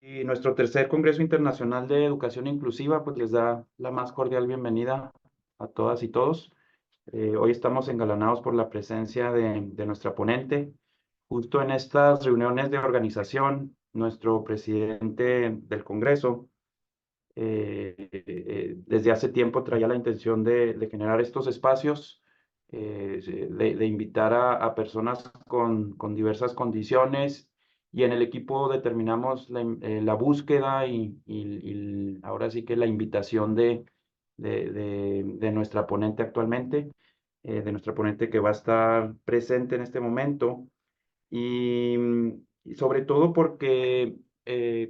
Y nuestro tercer Congreso Internacional de Educación Inclusiva, pues les da la más cordial bienvenida a todas y todos. Hoy estamos engalanados por la presencia de nuestra ponente. Justo en estas reuniones de organización, nuestro presidente del Congreso, desde hace tiempo traía la intención de generar estos espacios, de invitar a personas con diversas condiciones, y en el equipo determinamos la búsqueda y ahora sí que la invitación de nuestra ponente actualmente, de nuestra ponente que va a estar presente en este momento. Y, y sobre todo porque,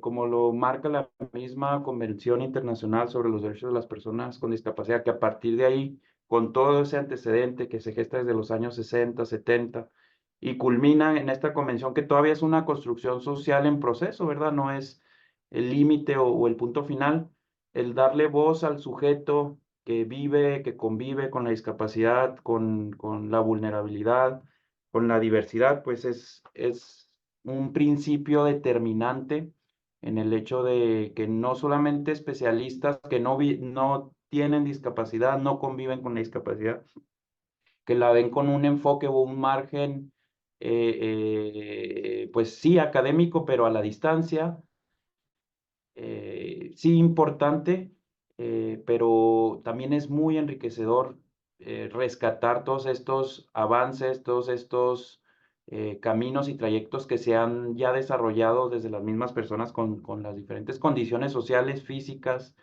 como lo marca la misma Convención Internacional sobre los Derechos de las Personas con Discapacidad, que a partir de ahí, con todo ese antecedente que se gesta desde los años 60, 70, y culmina en esta convención que todavía es una construcción social en proceso, ¿verdad? No es el límite o el punto final, el darle voz al sujeto que vive, que convive con la discapacidad, con la vulnerabilidad, con la diversidad, pues es un principio determinante en el hecho de que no solamente especialistas que no tienen discapacidad, no conviven con la discapacidad, que la ven con un enfoque o un margen, pues sí, académico, pero a la distancia, sí importante, pero también es muy enriquecedor rescatar todos estos avances, todos estos caminos y trayectos que se han ya desarrollado desde las mismas personas con las diferentes condiciones sociales, físicas,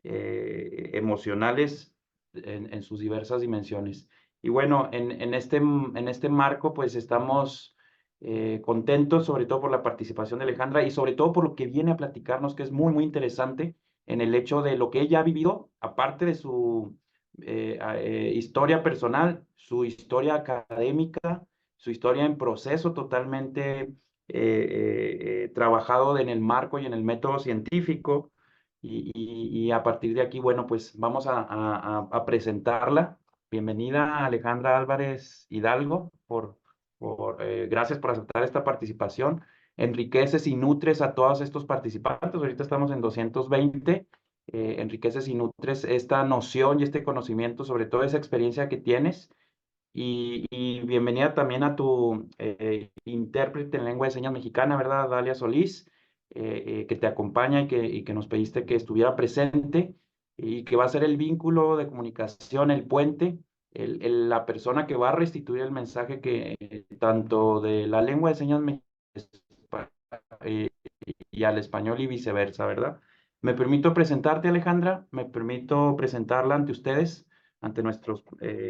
emocionales, en sus diversas dimensiones. Y bueno, en este marco, pues estamos contentos, sobre todo por la participación de Alejandra y sobre todo por lo que viene a platicarnos, que es muy, muy interesante en el hecho de lo que ella ha vivido, aparte de su historia personal, su historia académica, su historia en proceso totalmente trabajado en el marco y en el método científico. Y a partir de aquí, bueno, pues vamos a presentarla. Bienvenida Alejandra Álvarez Hidalgo, gracias por aceptar esta participación. Enriqueces y nutres a todos estos participantes. Ahorita estamos en 220. Enriqueces y nutres esta noción y este conocimiento sobre toda esa experiencia que tienes. Y bienvenida también a tu intérprete en lengua de señas mexicana, ¿verdad? Dalia Solís, que te acompaña y que nos pediste que estuviera presente y que va a ser el vínculo de comunicación, el puente, la persona que va a restituir el mensaje que tanto de la lengua de señas eh, y al español y viceversa, ¿verdad? Me permito presentarte, Alejandra, me permito presentarla ante ustedes, ante nuestros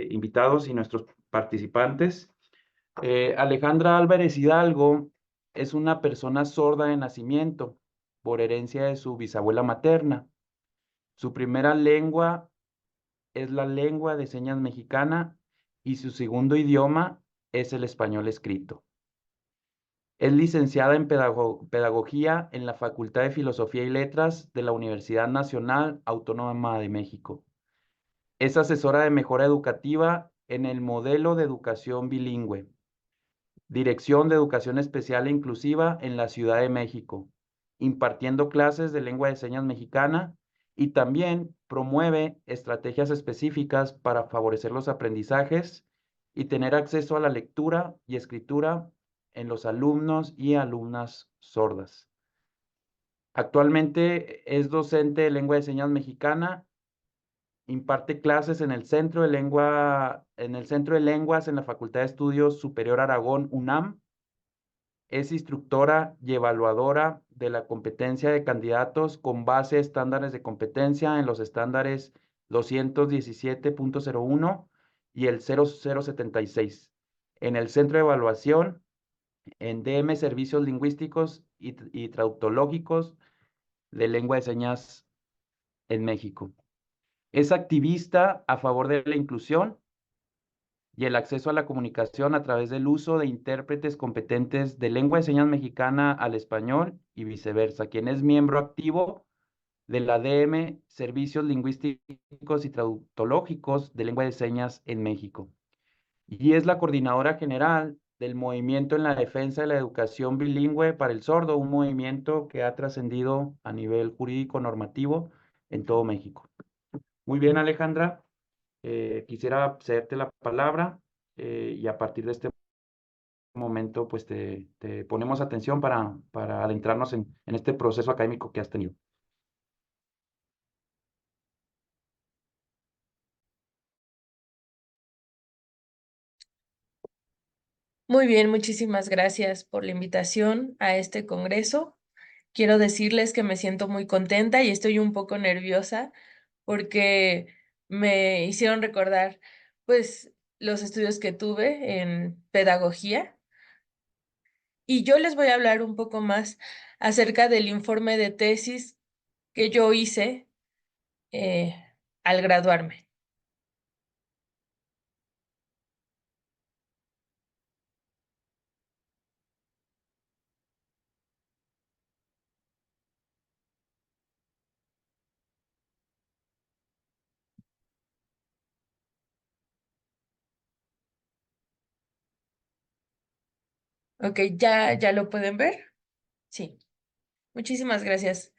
invitados y nuestros participantes. Alejandra Álvarez Hidalgo es una persona sorda de nacimiento por herencia de su bisabuela materna. Su primera lengua es la lengua de señas mexicana y su segundo idioma es el español escrito. Es licenciada en Pedagogía en la Facultad de Filosofía y Letras de la Universidad Nacional Autónoma de México. Es asesora de mejora educativa en el modelo de educación bilingüe. Dirección de Educación Especial e Inclusiva en la Ciudad de México, impartiendo clases de lengua de señas mexicana, y también promueve estrategias específicas para favorecer los aprendizajes y tener acceso a la lectura y escritura en los alumnos y alumnas sordas. Actualmente es docente de lengua de señas mexicana. Imparte clases en el Centro de Lenguas en la Facultad de Estudios Superior Aragón, UNAM. Es instructora y evaluadora de la competencia de candidatos con base a estándares de competencia en los estándares 217.01 y el 0076. En el Centro de Evaluación en DM Servicios Lingüísticos y Traductológicos de Lengua de Señas en México. Es activista a favor de la inclusión y el acceso a la comunicación a través del uso de intérpretes competentes de lengua de señas mexicana al español y viceversa, quien es miembro activo de la DM Servicios Lingüísticos y Traductológicos de Lengua de Señas en México. Y es la coordinadora general del movimiento en la defensa de la educación bilingüe para el sordo, un movimiento que ha trascendido a nivel jurídico normativo en todo México. Muy bien, Alejandra, quisiera cederte la palabra y a partir de este momento pues te ponemos atención para adentrarnos en este proceso académico que has tenido. Muy bien, muchísimas gracias por la invitación a este congreso. Quiero decirles que me siento muy contenta y estoy un poco nerviosa porque me hicieron recordar, pues, los estudios que tuve en pedagogía. Y yo les voy a hablar un poco más acerca del informe de tesis que yo hice eh, al graduarme. Ok, ¿ya lo pueden ver? Sí, muchísimas gracias.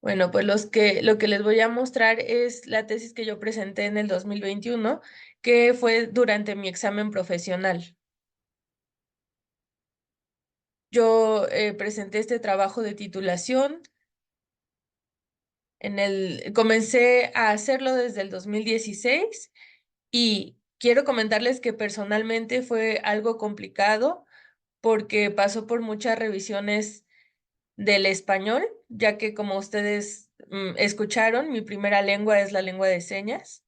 Bueno, pues lo que les voy a mostrar es la tesis que yo presenté en el 2021, que fue durante mi examen profesional. Yo presenté este trabajo de titulación comencé a hacerlo desde el 2016 y quiero comentarles que personalmente fue algo complicado porque pasó por muchas revisiones del español, ya que como ustedes escucharon, mi primera lengua es la lengua de señas.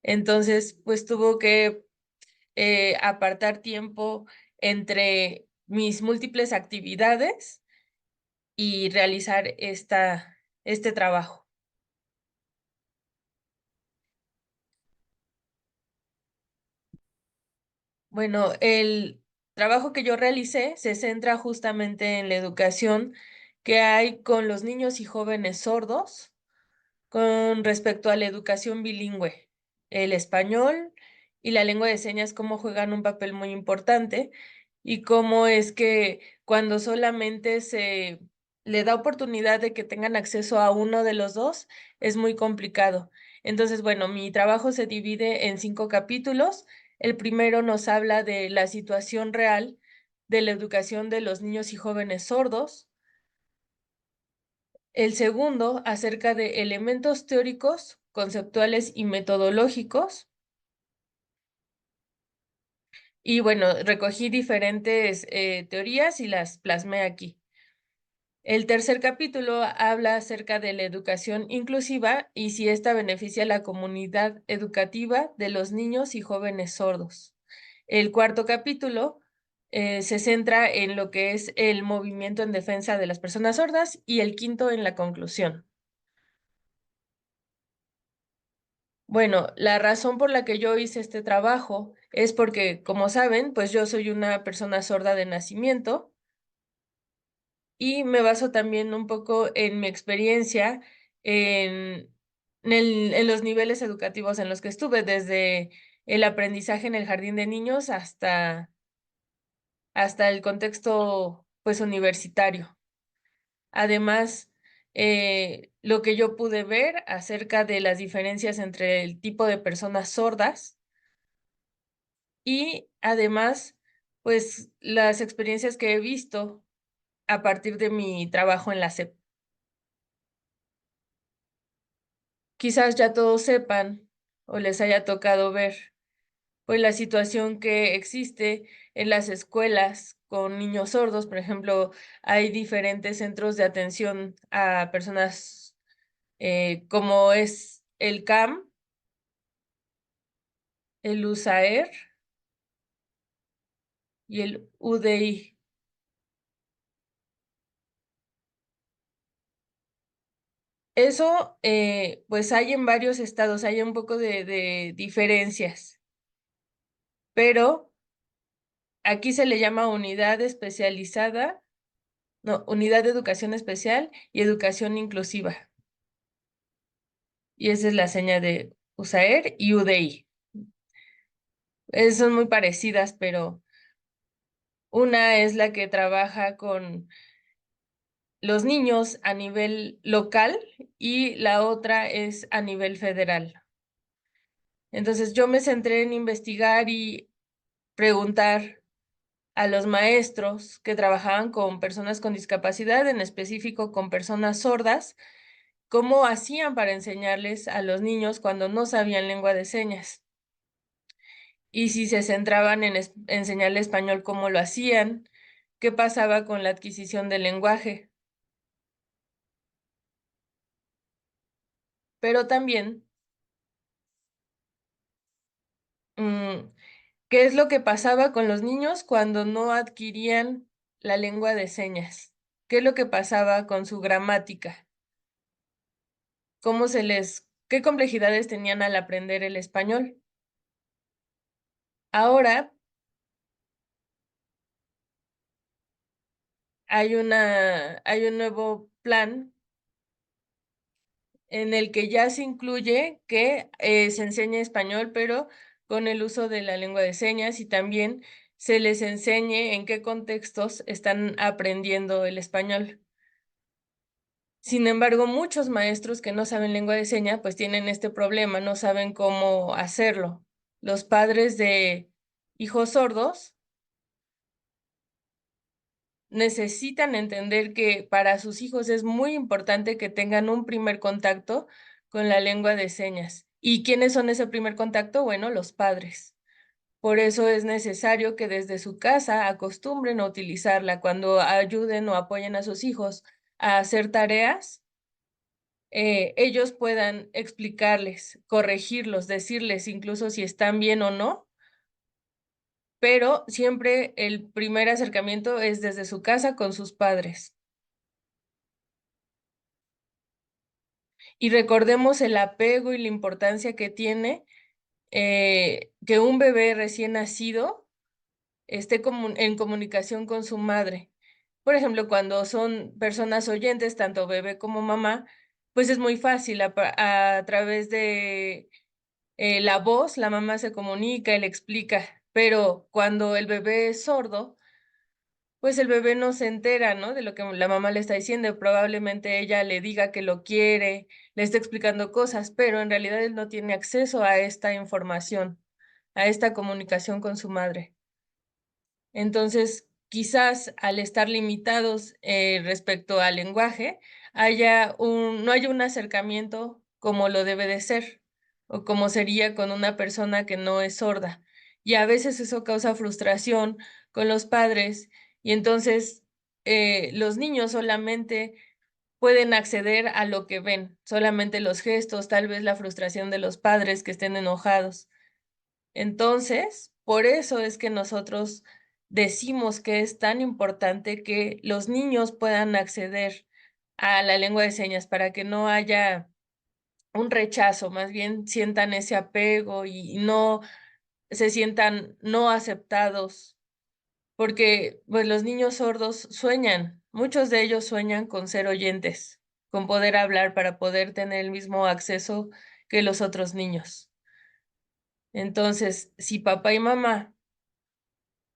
Entonces, pues tuvo que apartar tiempo entre mis múltiples actividades y realizar este trabajo. Bueno, el trabajo que yo realicé se centra justamente en la educación que hay con los niños y jóvenes sordos con respecto a la educación bilingüe. El español y la lengua de señas, cómo juegan un papel muy importante y cómo es que cuando solamente se le da oportunidad de que tengan acceso a uno de los dos, es muy complicado. Entonces, bueno, mi trabajo se divide en 5 capítulos. El primero nos habla de la situación real de la educación de los niños y jóvenes sordos. El segundo, acerca de elementos teóricos, conceptuales y metodológicos. Y bueno, recogí diferentes teorías y las plasmé aquí. El tercer capítulo habla acerca de la educación inclusiva y si ésta beneficia a la comunidad educativa de los niños y jóvenes sordos. El cuarto capítulo se centra en lo que es el movimiento en defensa de las personas sordas y el quinto en la conclusión. Bueno, la razón por la que yo hice este trabajo es porque, como saben, pues yo soy una persona sorda de nacimiento y me baso también un poco en mi experiencia en, en los niveles educativos en los que estuve, desde el aprendizaje en el jardín de niños hasta el contexto, pues, universitario. Además, lo que yo pude ver acerca de las diferencias entre el tipo de personas sordas y además, pues las experiencias que he visto a partir de mi trabajo en la SEP. Quizás ya todos sepan o les haya tocado ver, pues la situación que existe en las escuelas con niños sordos. Por ejemplo, hay diferentes centros de atención a personas como es el CAM, el USAER y el UDI. Eso, pues hay en varios estados, hay un poco de diferencias, pero aquí se le llama unidad especializada, no, unidad de educación especial y educación inclusiva. Y esa es la seña de USAER y UDI. Son muy parecidas, pero una es la que trabaja con los niños a nivel local y la otra es a nivel federal. Entonces yo me centré en investigar y preguntar a los maestros que trabajaban con personas con discapacidad, en específico con personas sordas, cómo hacían para enseñarles a los niños cuando no sabían lengua de señas. Y si se centraban en enseñarle español, cómo lo hacían, qué pasaba con la adquisición del lenguaje. Pero también, mm, ¿qué es lo que pasaba con los niños cuando no adquirían la lengua de señas? ¿Qué es lo que pasaba con su gramática? ¿Qué complejidades tenían al aprender el español? Ahora hay un nuevo plan en el que ya se incluye que se enseñe español, pero con el uso de la lengua de señas y también se les enseñe en qué contextos están aprendiendo el español. Sin embargo, muchos maestros que no saben lengua de señas, pues tienen este problema, no saben cómo hacerlo. Los padres de hijos sordos necesitan entender que para sus hijos es muy importante que tengan un primer contacto con la lengua de señas. ¿Y quiénes son ese primer contacto? Bueno, los padres. Por eso es necesario que desde su casa acostumbren a utilizarla cuando ayuden o apoyen a sus hijos a hacer tareas. Ellos puedan explicarles, corregirlos, decirles incluso si están bien o no, pero siempre el primer acercamiento es desde su casa con sus padres. Y recordemos el apego y la importancia que tiene que un bebé recién nacido esté en comunicación con su madre. Por ejemplo, cuando son personas oyentes, tanto bebé como mamá, pues es muy fácil a través de la voz, la mamá se comunica y le explica, pero cuando el bebé es sordo, pues el bebé no se entera, ¿no? De lo que la mamá le está diciendo. Probablemente ella le diga que lo quiere, le está explicando cosas, pero en realidad él no tiene acceso a esta información, a esta comunicación con su madre. Entonces, quizás al estar limitados respecto al lenguaje, no haya un acercamiento como lo debe de ser, o como sería con una persona que no es sorda. Y a veces eso causa frustración con los padres, y entonces los niños solamente pueden acceder a lo que ven, solamente los gestos, tal vez la frustración de los padres que estén enojados. Entonces, por eso es que nosotros decimos que es tan importante que los niños puedan acceder a la lengua de señas para que no haya un rechazo, más bien sientan ese apego y no se sientan no aceptados, porque pues los niños sordos sueñan, muchos de ellos sueñan con ser oyentes, con poder hablar para poder tener el mismo acceso que los otros niños. Entonces, si papá y mamá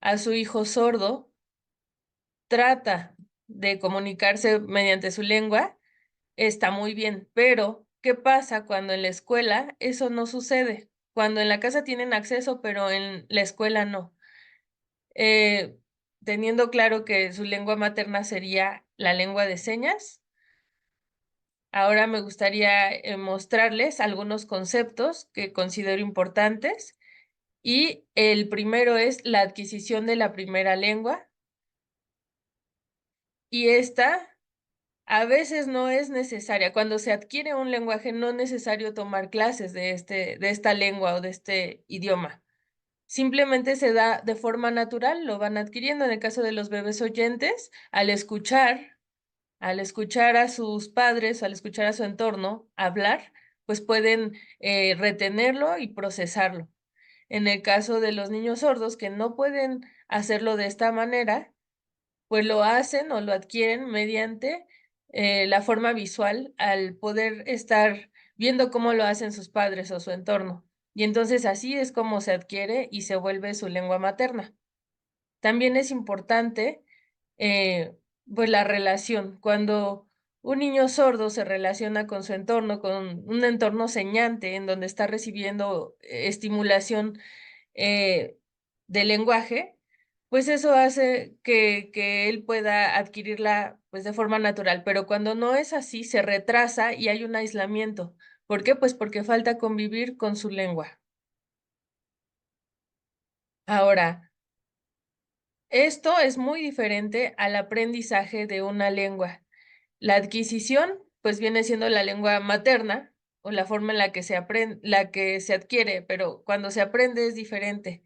a su hijo sordo, trata de comunicarse mediante su lengua, está muy bien, pero ¿qué pasa cuando en la escuela eso no sucede? Cuando en la casa tienen acceso, pero en la escuela no. Eh, Teniendo claro que su lengua materna sería la lengua de señas, ahora me gustaría mostrarles algunos conceptos que considero importantes y el primero es la adquisición de la primera lengua. Y esta a veces no es necesaria. Cuando se adquiere un lenguaje, no es necesario tomar clases de esta lengua o de este idioma. Simplemente se da de forma natural, lo van adquiriendo. En el caso de los bebés oyentes, al escuchar a sus padres, al escuchar a su entorno hablar, pues pueden retenerlo y procesarlo. En el caso de los niños sordos que no pueden hacerlo de esta manera, pues lo hacen o lo adquieren mediante la forma visual al poder estar viendo cómo lo hacen sus padres o su entorno. Y entonces así es como se adquiere y se vuelve su lengua materna. También es importante, eh, pues la relación. Cuando un niño sordo se relaciona con su entorno, con un entorno señante en donde está recibiendo estimulación eh, de lenguaje, pues eso hace que él pueda adquirirla pues de forma natural. Pero cuando no es así, se retrasa y hay un aislamiento. ¿Por qué? Pues porque falta convivir con su lengua. Ahora, esto es muy diferente al aprendizaje de una lengua. La adquisición, pues viene siendo la lengua materna o la forma en la que se aprende, la que se adquiere, pero cuando se aprende es diferente.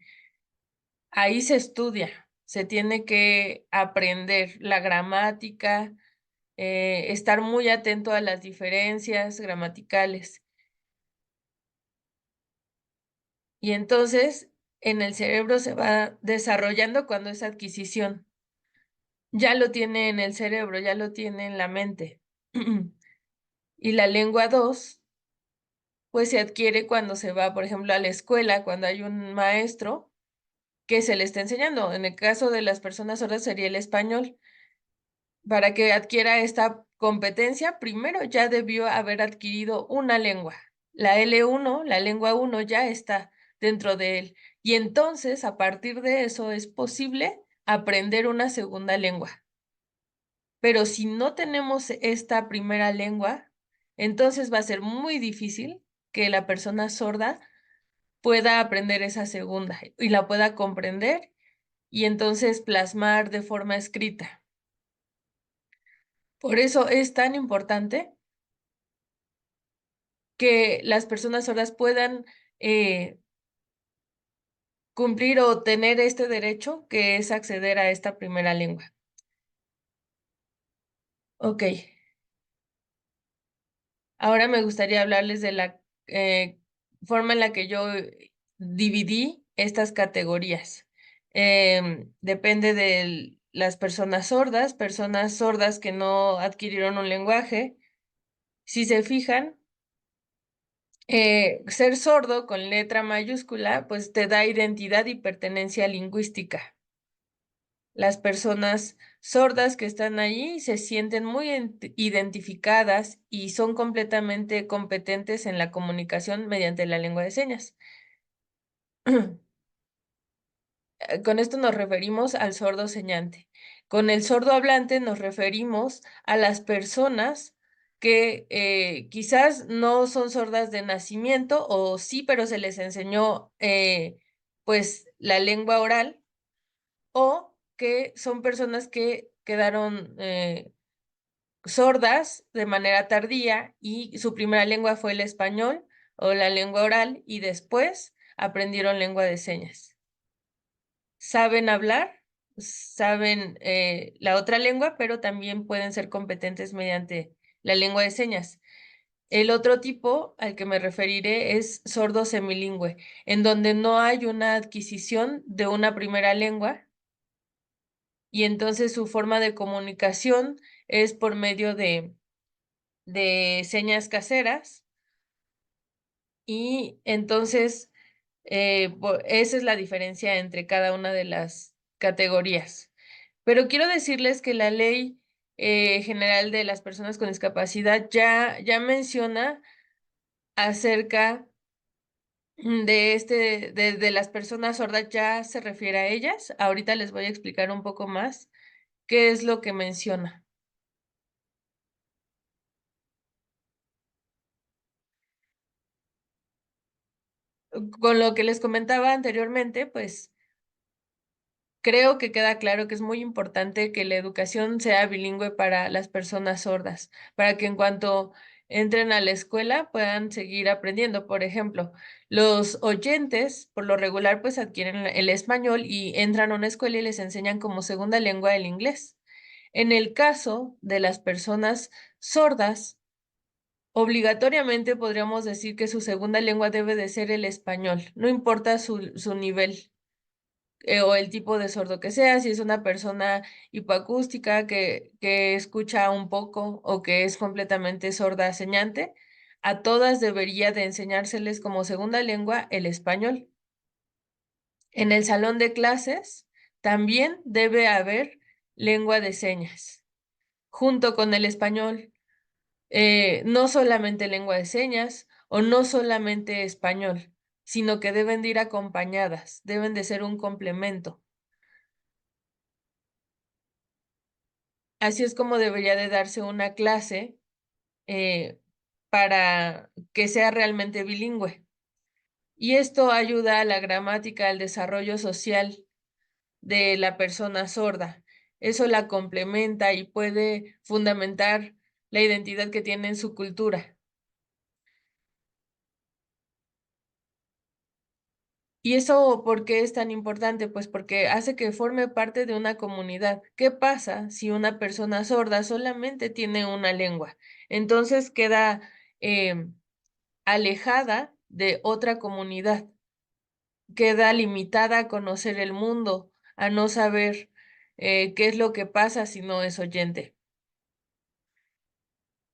Ahí se estudia, se tiene que aprender la gramática, estar muy atento a las diferencias gramaticales. Y entonces en el cerebro se va desarrollando cuando es adquisición. Ya lo tiene en el cerebro, ya lo tiene en la mente. Y la lengua 2 pues se adquiere cuando se va, por ejemplo, a la escuela, cuando hay un maestro que se le está enseñando. En el caso de las personas sordas sería el español. Para que adquiera esta competencia, primero ya debió haber adquirido una lengua. La L1, la lengua 1 ya está dentro de él. Y entonces, a partir de eso, es posible aprender una segunda lengua. Pero si no tenemos esta primera lengua, entonces va a ser muy difícil que la persona sorda pueda aprender esa segunda y la pueda comprender y entonces plasmar de forma escrita. Por eso es tan importante que las personas sordas puedan eh, cumplir o tener este derecho que es acceder a esta primera lengua. Ok, ahora me gustaría hablarles de la forma en la que yo dividí estas categorías. Depende de las personas sordas que no adquirieron un lenguaje. Si se fijan, ser sordo con letra mayúscula, pues te da identidad y pertenencia lingüística. Las personas sordas que están allí se sienten muy identificadas y son completamente competentes en la comunicación mediante la lengua de señas. Con esto nos referimos al sordo señante. Con el sordo hablante nos referimos a las personas que quizás no son sordas de nacimiento o sí, pero se les enseñó pues la lengua oral o que son personas que quedaron sordas de manera tardía y su primera lengua fue el español o la lengua oral y después aprendieron lengua de señas. Saben hablar, saben la otra lengua, pero también pueden ser competentes mediante la lengua de señas. El otro tipo al que me referiré es sordo semilingüe, en donde no hay una adquisición de una primera lengua y entonces su forma de comunicación es por medio de señas caseras y entonces esa es la diferencia entre cada una de las categorías. Pero quiero decirles que la Ley General de las Personas con Discapacidad ya menciona acerca de las personas sordas, ya se refiere a ellas. Ahorita les voy a explicar un poco más qué es lo que menciona. Con lo que les comentaba anteriormente, pues creo que queda claro que es muy importante que la educación sea bilingüe para las personas sordas, para que en cuanto entren a la escuela puedan seguir aprendiendo. Por ejemplo, los oyentes, por lo regular, pues adquieren el español y entran a una escuela y les enseñan como segunda lengua el inglés. En el caso de las personas sordas, obligatoriamente podríamos decir que su segunda lengua debe de ser el español, no importa su nivel o el tipo de sordo que sea, si es una persona hipoacústica que escucha un poco o que es completamente sorda señante, a todas debería de enseñárseles como segunda lengua el español. En el salón de clases también debe haber lengua de señas, junto con el español. No solamente lengua de señas o no solamente español, sino que deben de ir acompañadas, deben de ser un complemento. Así es como debería de darse una clase eh, para que sea realmente bilingüe. Y esto ayuda a la gramática, al desarrollo social de la persona sorda. Eso la complementa y puede fundamentar la identidad que tiene en su cultura. ¿Y eso por qué es tan importante? Pues porque hace que forme parte de una comunidad. ¿Qué pasa si una persona sorda solamente tiene una lengua? Entonces queda alejada de otra comunidad, queda limitada a conocer el mundo, a no saber qué es lo que pasa si no es oyente.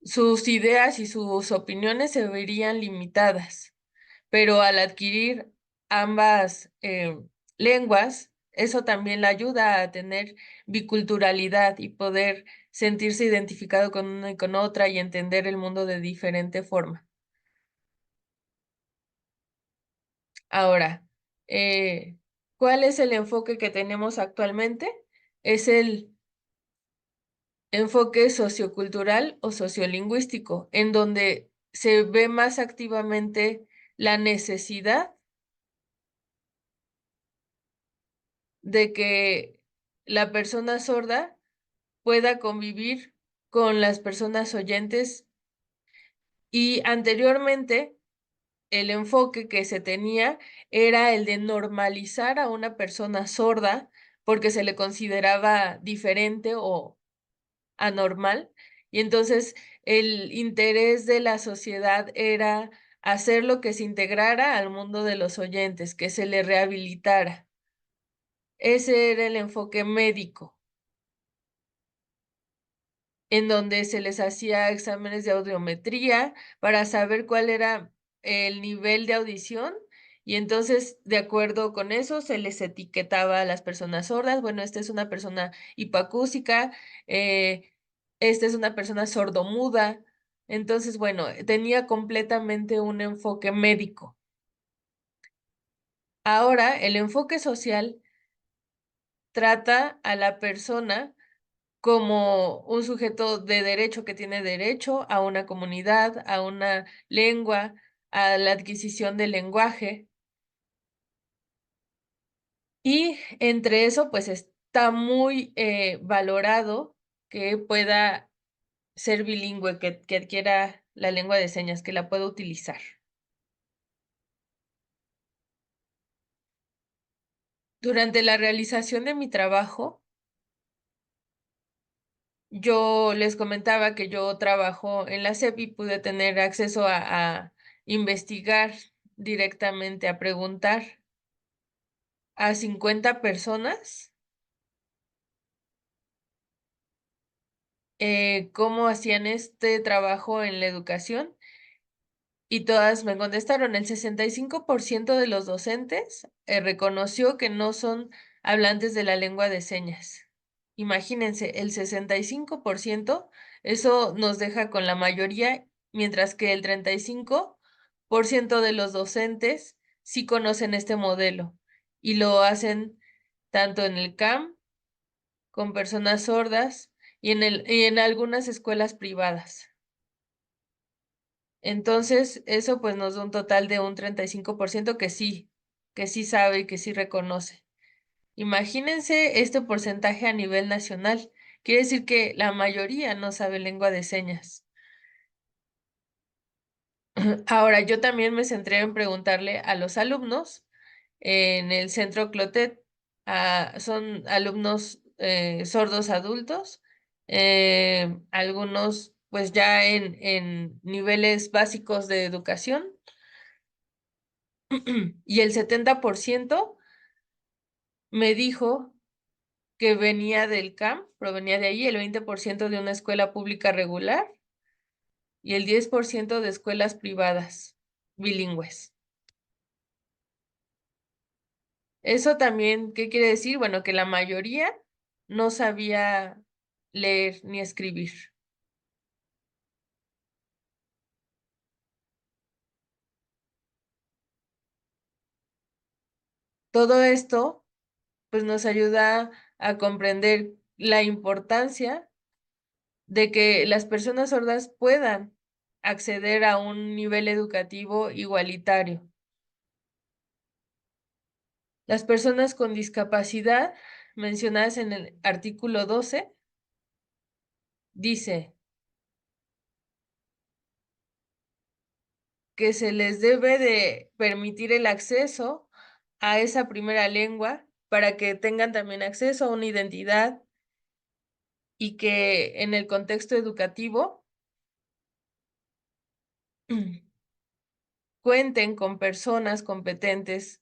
Sus ideas y sus opiniones se verían limitadas, pero al adquirir ambas lenguas, eso también la ayuda a tener biculturalidad y poder sentirse identificado con una y con otra y entender el mundo de diferente forma. Ahora, ¿cuál es el enfoque que tenemos actualmente? Es el enfoque sociocultural o sociolingüístico, en donde se ve más activamente la necesidad de que la persona sorda pueda convivir con las personas oyentes y anteriormente el enfoque que se tenía era el de normalizar a una persona sorda porque se le consideraba diferente o anormal. Y entonces el interés de la sociedad era hacer lo que se integrara al mundo de los oyentes, que se le rehabilitara. Ese era el enfoque médico, en donde se les hacía exámenes de audiometría para saber cuál era el nivel de audición y entonces, de acuerdo con eso, se les etiquetaba a las personas sordas. Bueno, esta es una persona hipoacústica, esta es una persona sordomuda. Entonces, bueno, tenía completamente un enfoque médico. Ahora, el enfoque social trata a la persona como un sujeto de derecho que tiene derecho a una comunidad, a una lengua, a la adquisición del lenguaje. Y entre eso, pues está muy valorado que pueda ser bilingüe, que adquiera la lengua de señas, que la pueda utilizar. Durante la realización de mi trabajo, yo les comentaba que yo trabajo en la SEP y pude tener acceso a investigar directamente, a preguntar a 50 personas cómo hacían este trabajo en la educación y todas me contestaron, el 65% de los docentes reconoció que no son hablantes de la lengua de señas. Imagínense, el 65%, eso nos deja con la mayoría, mientras que el 35% de los docentes sí conocen este modelo y lo hacen tanto en el CAM con personas sordas y en algunas escuelas privadas. Entonces, eso pues nos da un total de un 35% que sí sabe y que sí reconoce. Imagínense este porcentaje a nivel nacional. Quiere decir que la mayoría no sabe lengua de señas. Ahora, yo también me centré en preguntarle a los alumnos en el centro Clotet. Son alumnos sordos adultos, algunos pues ya en niveles básicos de educación y el 70% me dijo que venía del CAM, provenía de ahí, el 20% de una escuela pública regular y el 10% de escuelas privadas bilingües. Eso también, ¿qué quiere decir? Bueno, que la mayoría no sabía leer ni escribir. Todo esto, pues nos ayuda a comprender la importancia de que las personas sordas puedan acceder a un nivel educativo igualitario. Las personas con discapacidad, mencionadas en el artículo 12, dice que se les debe de permitir el acceso a esa primera lengua para que tengan también acceso a una identidad y que en el contexto educativo cuenten con personas competentes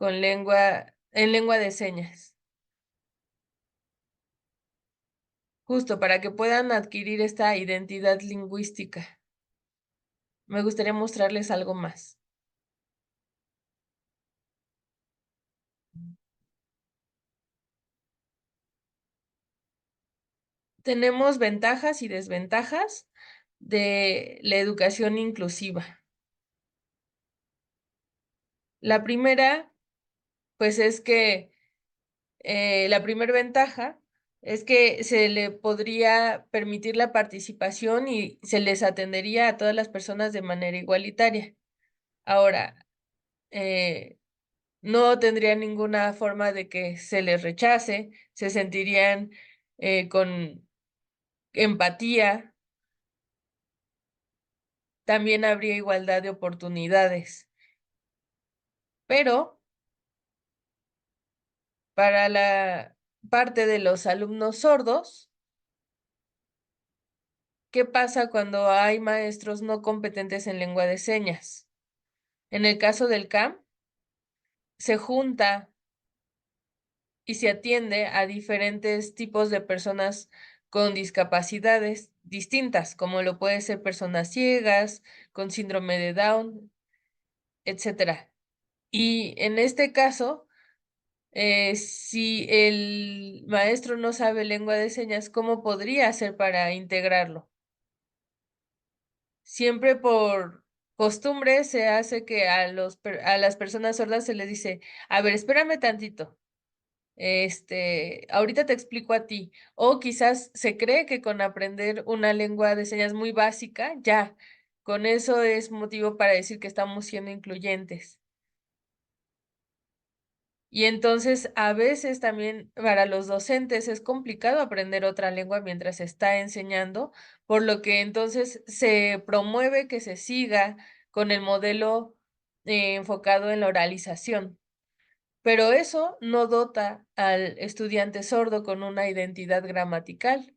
en lengua de señas, justo para que puedan adquirir esta identidad lingüística. Me gustaría mostrarles algo más. Tenemos ventajas y desventajas de la educación inclusiva. La primera, pues es que la primera ventaja es que se le podría permitir la participación y se les atendería a todas las personas de manera igualitaria. Ahora, no tendría ninguna forma de que se les rechace, se sentirían con empatía, también habría igualdad de oportunidades. Pero para la parte de los alumnos sordos, ¿qué pasa cuando hay maestros no competentes en lengua de señas? En el caso del CAM, se junta y se atiende a diferentes tipos de personas con discapacidades distintas, como lo puede ser personas ciegas, con síndrome de Down, etcétera. Y en este caso, si el maestro no sabe lengua de señas, ¿cómo podría hacer para integrarlo? Siempre por costumbre se hace que a las personas sordas se les dice, a ver, espérame tantito. Ahorita te explico a ti. O quizás se cree que con aprender una lengua de señas muy básica, ya, con eso es motivo para decir que estamos siendo incluyentes. Y entonces a veces también para los docentes es complicado aprender otra lengua mientras se está enseñando, por lo que entonces se promueve que se siga con el modelo enfocado en la oralización. Pero eso no dota al estudiante sordo con una identidad gramatical.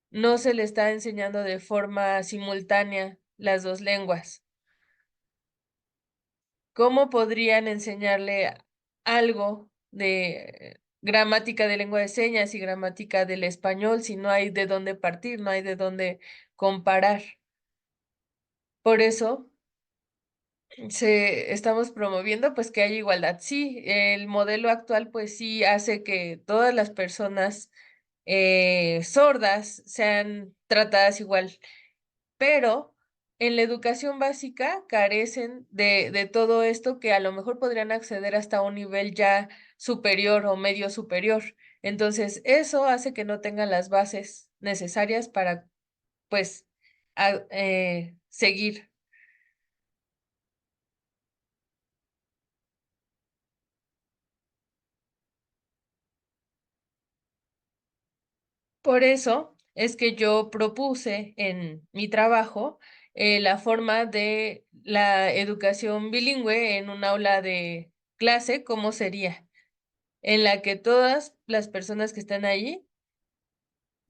No se le está enseñando de forma simultánea las dos lenguas. ¿Cómo podrían enseñarle algo de gramática de lengua de señas y gramática del español si no hay de dónde partir, no hay de dónde comparar? Por eso estamos promoviendo pues que haya igualdad. Sí, el modelo actual pues sí hace que todas las personas sordas sean tratadas igual, pero en la educación básica carecen de todo esto que a lo mejor podrían acceder hasta un nivel ya superior o medio superior. Entonces, eso hace que no tengan las bases necesarias para, pues, seguir. Por eso es que yo propuse en mi trabajo la forma de la educación bilingüe en un aula de clase, ¿cómo sería? En la que todas las personas que están allí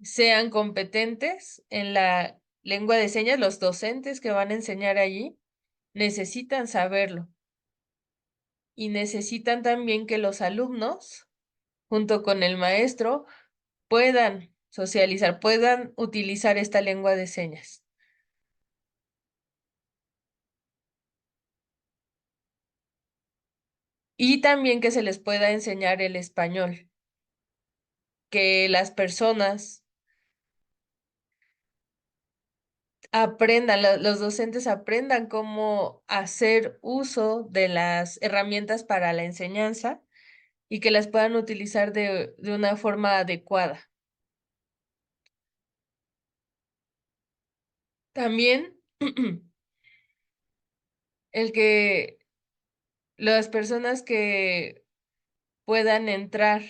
sean competentes en la lengua de señas, los docentes que van a enseñar allí necesitan saberlo y necesitan también que los alumnos, junto con el maestro, puedan socializar, puedan utilizar esta lengua de señas. Y también que se les pueda enseñar el español, que las personas aprendan, los docentes aprendan cómo hacer uso de las herramientas para la enseñanza y que las puedan utilizar de una forma adecuada. También el que las personas que puedan entrar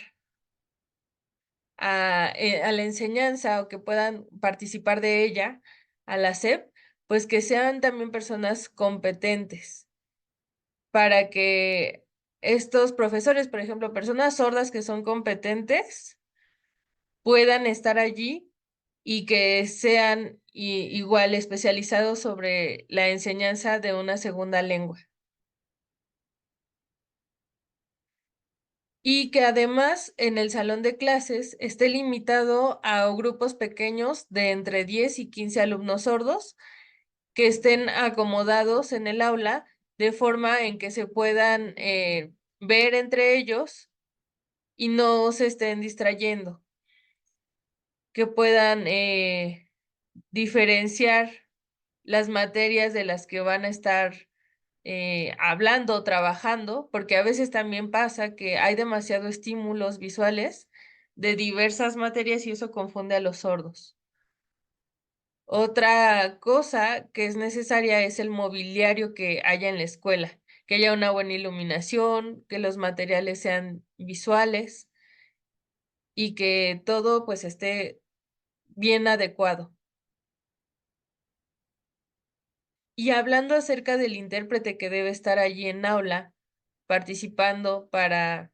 a la enseñanza o que puedan participar de ella, a la SEP, pues que sean también personas competentes para que estos profesores, por ejemplo, personas sordas que son competentes, puedan estar allí y que sean igual especializados sobre la enseñanza de una segunda lengua. Y que además en el salón de clases esté limitado a grupos pequeños de entre 10 y 15 alumnos sordos que estén acomodados en el aula de forma en que se puedan ver entre ellos y no se estén distrayendo, que puedan diferenciar las materias de las que van a estar hablando, trabajando, porque a veces también pasa que hay demasiados estímulos visuales de diversas materias y eso confunde a los sordos. Otra cosa que es necesaria es el mobiliario que haya en la escuela, que haya una buena iluminación, que los materiales sean visuales y que todo pues esté bien adecuado. Y hablando acerca del intérprete que debe estar allí en aula, participando para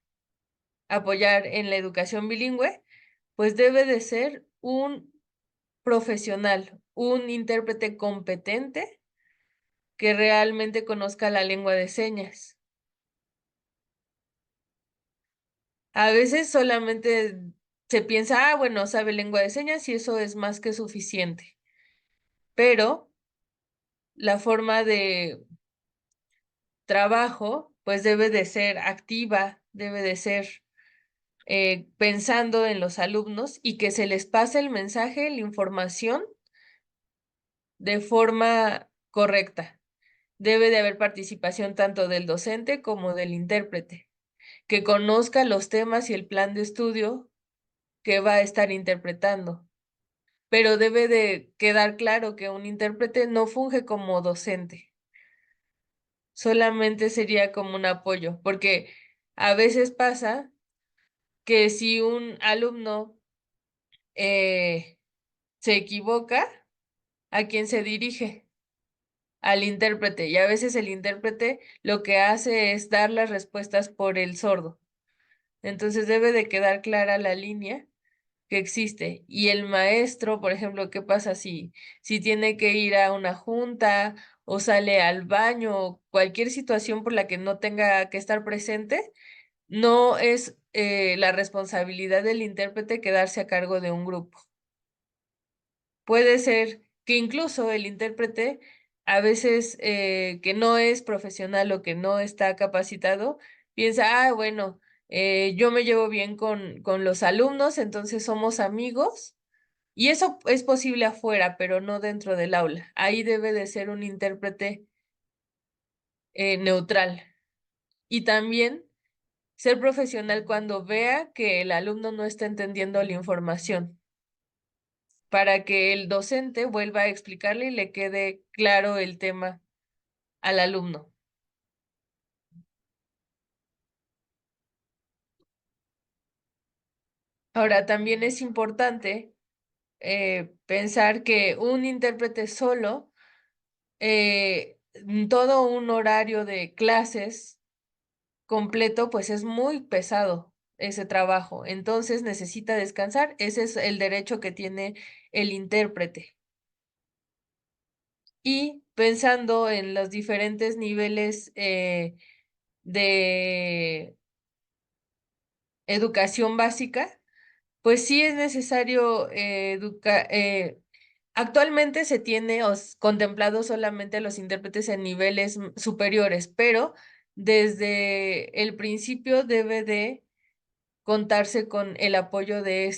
apoyar en la educación bilingüe, pues debe de ser un profesional, un intérprete competente que realmente conozca la lengua de señas. A veces solamente se piensa, bueno, sabe lengua de señas y eso es más que suficiente, pero la forma de trabajo pues debe de ser activa, debe de ser pensando en los alumnos y que se les pase el mensaje, la información de forma correcta. Debe de haber participación tanto del docente como del intérprete, que conozca los temas y el plan de estudio que va a estar interpretando. Pero debe de quedar claro que un intérprete no funge como docente, solamente sería como un apoyo, porque a veces pasa que si un alumno eh, se equivoca, ¿a quién se dirige? Al intérprete. Y a veces el intérprete lo que hace es dar las respuestas por el sordo. Entonces debe de quedar clara la línea que existe. Y el maestro, por ejemplo, ¿qué pasa si tiene que ir a una junta o sale al baño o cualquier situación por la que no tenga que estar presente? No es la responsabilidad del intérprete quedarse a cargo de un grupo. Puede ser que incluso el intérprete, a veces que no es profesional o que no está capacitado, piensa, ah, bueno, yo me llevo bien con los alumnos, entonces somos amigos. Y eso es posible afuera, pero no dentro del aula. Ahí debe de ser un intérprete neutral. Y también ser profesional cuando vea que el alumno no está entendiendo la información, para que el docente vuelva a explicarle y le quede claro el tema al alumno. Ahora, también es importante pensar que un intérprete solo, todo un horario de clases completo, pues es muy pesado ese trabajo. Entonces necesita descansar. Ese es el derecho que tiene el intérprete. Y pensando en los diferentes niveles de educación básica, Pues sí es necesario educar. Actualmente se tiene contemplado solamente a los intérpretes en niveles superiores, pero desde el principio debe de contarse con el apoyo de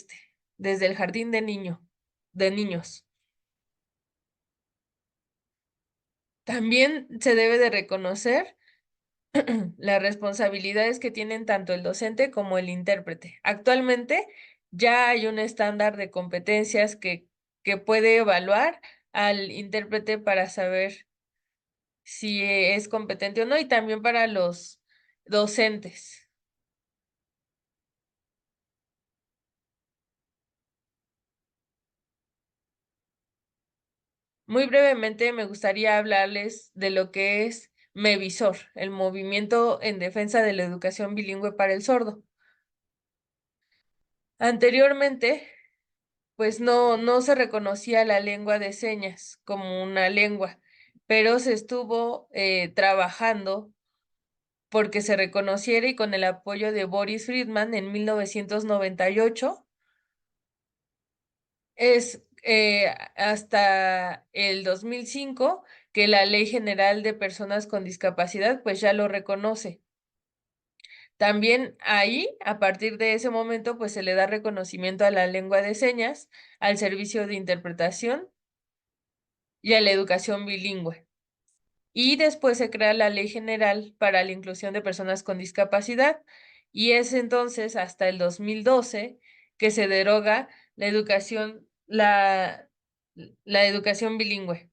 desde el jardín de niños. También se debe de reconocer las responsabilidades que tienen tanto el docente como el intérprete. Actualmente ya hay un estándar de competencias que puede evaluar al intérprete para saber si es competente o no, y también para los docentes. Muy brevemente me gustaría hablarles de lo que es MEVISOR, el Movimiento en Defensa de la Educación Bilingüe para el Sordo. Anteriormente, pues no se reconocía la lengua de señas como una lengua, pero se estuvo trabajando porque se reconociera, y con el apoyo de Boris Friedman en 1998 es hasta el 2005 que la Ley General de Personas con Discapacidad pues ya lo reconoce. También ahí, a partir de ese momento, pues se le da reconocimiento a la lengua de señas, al servicio de interpretación y a la educación bilingüe. Y después se crea la Ley General para la Inclusión de Personas con Discapacidad, y es entonces hasta el 2012 que se deroga la educación bilingüe.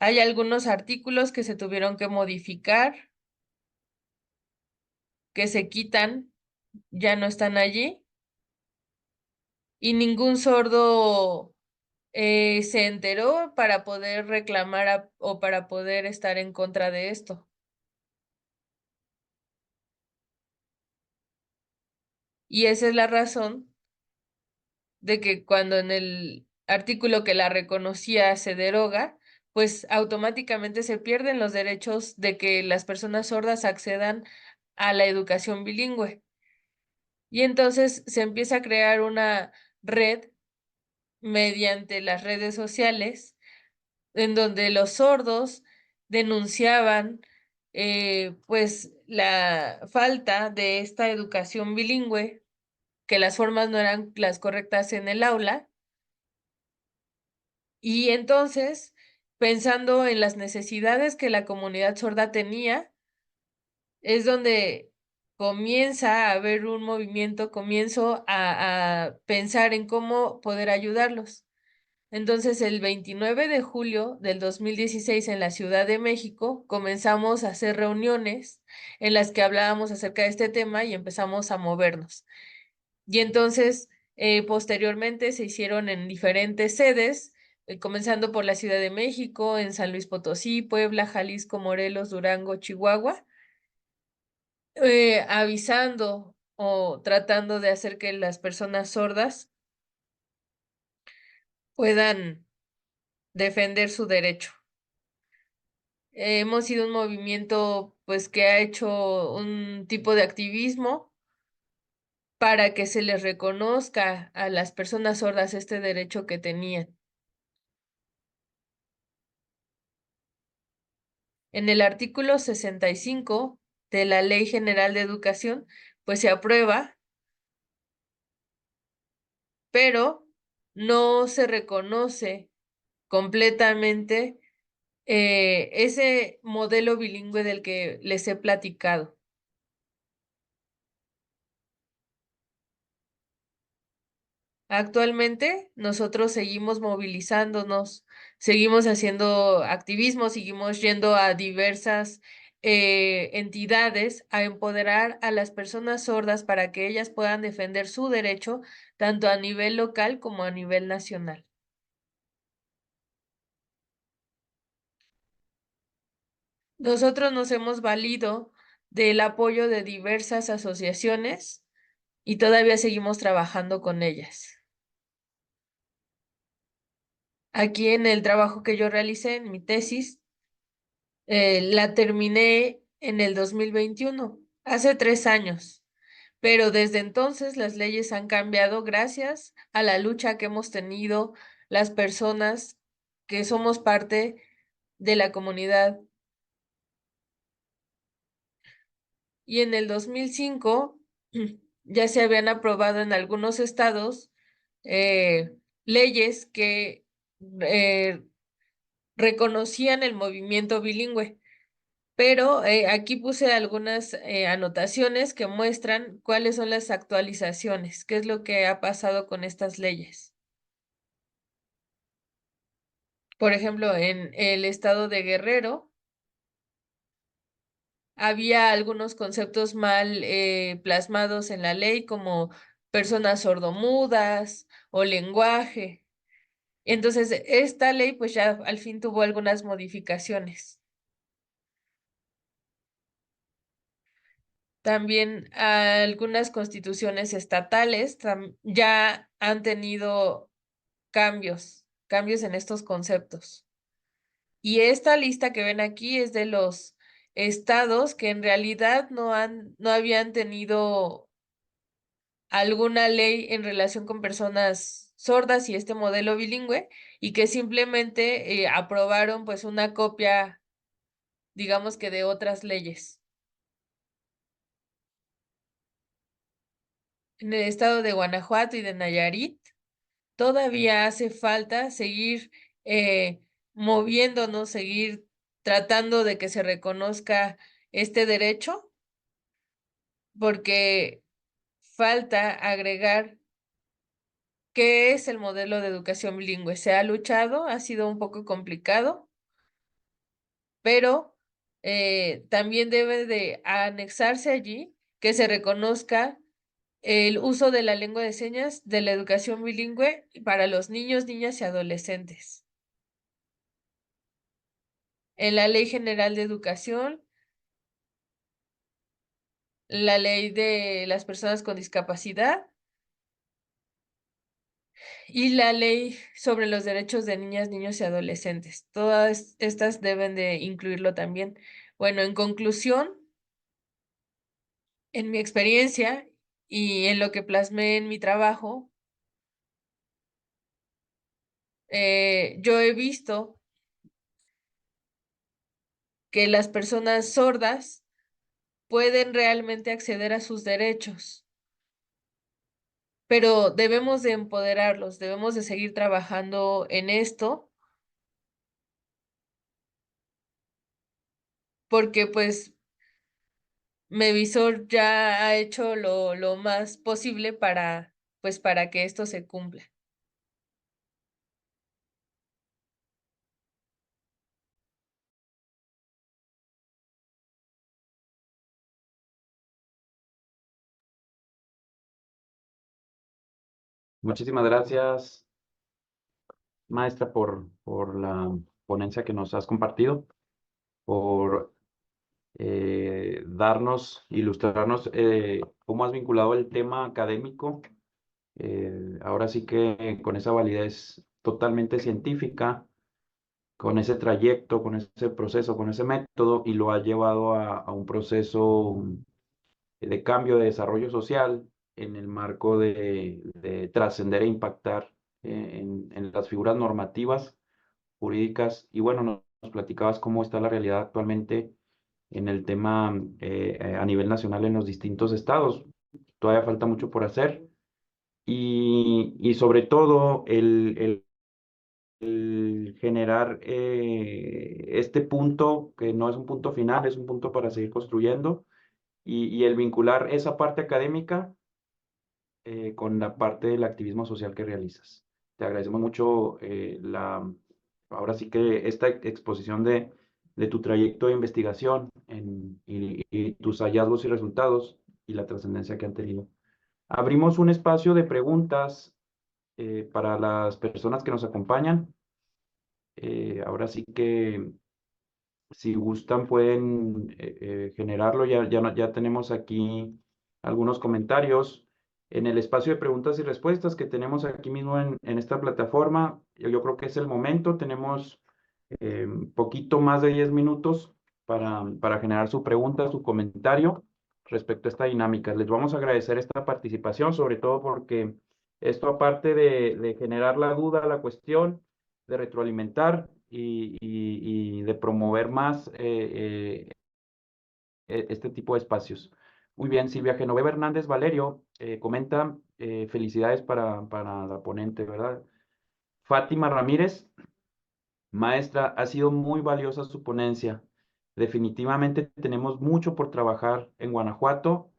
Hay algunos artículos que se tuvieron que modificar, que se quitan, ya no están allí, y ningún sordo se enteró para poder reclamar o para poder estar en contra de esto. Y esa es la razón de que cuando en el artículo que la reconocía se deroga, pues automáticamente se pierden los derechos de que las personas sordas accedan a la educación bilingüe. Y entonces se empieza a crear una red mediante las redes sociales en donde los sordos denunciaban pues la falta de esta educación bilingüe, que las formas no eran las correctas en el aula. Y entonces, pensando en las necesidades que la comunidad sorda tenía, es donde comienza a haber un movimiento, comienzo a pensar en cómo poder ayudarlos. Entonces, el 29 de julio del 2016 en la Ciudad de México, comenzamos a hacer reuniones en las que hablábamos acerca de este tema y empezamos a movernos. Y entonces, posteriormente se hicieron en diferentes sedes, comenzando por la Ciudad de México, en San Luis Potosí, Puebla, Jalisco, Morelos, Durango, Chihuahua, avisando o tratando de hacer que las personas sordas puedan defender su derecho. Hemos sido un movimiento pues que ha hecho un tipo de activismo para que se les reconozca a las personas sordas este derecho que tenían. En el artículo 65 de la Ley General de Educación, pues se aprueba, pero no se reconoce completamente ese modelo bilingüe del que les he platicado. Actualmente nosotros seguimos movilizándonos, seguimos haciendo activismo, seguimos yendo a diversas entidades a empoderar a las personas sordas para que ellas puedan defender su derecho tanto a nivel local como a nivel nacional. Nosotros nos hemos valido del apoyo de diversas asociaciones y todavía seguimos trabajando con ellas. Aquí en el trabajo que yo realicé, en mi tesis, la terminé en el 2021, hace 3 años, Pero desde entonces las leyes han cambiado gracias a la lucha que hemos tenido las personas que somos parte de la comunidad. Y en el 2005 ya se habían aprobado en algunos estados leyes que eh, reconocían el movimiento bilingüe. Pero aquí puse algunas anotaciones que muestran cuáles son las actualizaciones, qué es lo que ha pasado con estas leyes. Por ejemplo, en el estado de Guerrero había algunos conceptos mal plasmados en la ley, como personas sordomudas o lenguaje. Entonces, esta ley pues ya al fin tuvo algunas modificaciones. También algunas constituciones estatales ya han tenido cambios en estos conceptos. Y esta lista que ven aquí es de los estados que en realidad no habían tenido alguna ley en relación con personas sordas y este modelo bilingüe, y que simplemente aprobaron pues una copia, digamos que de otras leyes. En el estado de Guanajuato y de Nayarit todavía hace falta seguir eh, moviéndonos, seguir tratando de que se reconozca este derecho, porque falta agregar qué es el modelo de educación bilingüe. Se ha luchado, ha sido un poco complicado, pero también debe de anexarse allí que se reconozca el uso de la lengua de señas de la educación bilingüe para los niños, niñas y adolescentes. En la Ley General de Educación, la Ley de las Personas con Discapacidad y la Ley sobre los Derechos de Niñas, Niños y Adolescentes. Todas estas deben de incluirlo también. Bueno, en conclusión, en mi experiencia y en lo que plasmé en mi trabajo, yo he visto que las personas sordas pueden realmente acceder a sus derechos, pero debemos de empoderarlos, debemos de seguir trabajando en esto, porque pues Mevisor ya ha hecho lo más posible pues para que esto se cumpla. Muchísimas gracias, maestra, por la ponencia que nos has compartido, por darnos, ilustrarnos cómo has vinculado el tema académico, ahora sí que con esa validez totalmente científica, con ese trayecto, con ese proceso, con ese método, y lo has llevado a un proceso de cambio, de desarrollo social en el marco de trascender e impactar en las figuras normativas, jurídicas. Y bueno, nos platicabas cómo está la realidad actualmente en el tema a nivel nacional en los distintos estados. Todavía falta mucho por hacer y sobre todo el generar este punto que no es un punto final, es un punto para seguir construyendo y el vincular esa parte académica con la parte del activismo social que realizas. Te agradecemos mucho ahora sí que esta exposición de tu trayecto de investigación y tus hallazgos y resultados y la trascendencia que han tenido. Abrimos un espacio de preguntas para las personas que nos acompañan. Ahora sí que si gustan pueden generarlo. Ya tenemos aquí algunos comentarios. En el espacio de preguntas y respuestas que tenemos aquí mismo en esta plataforma, yo creo que es el momento. Tenemos poquito más de 10 minutos para generar su pregunta, su comentario. respecto a esta dinámica. Les vamos a agradecer esta participación, sobre todo porque esto, aparte de generar la duda, la cuestión, de retroalimentar y de promover más este tipo de espacios. Muy bien, Silvia Genoveva Hernández Valerio comenta felicidades para la ponente, ¿verdad? Fátima Ramírez, maestra, ha sido muy valiosa su ponencia. Definitivamente tenemos mucho por trabajar en Guanajuato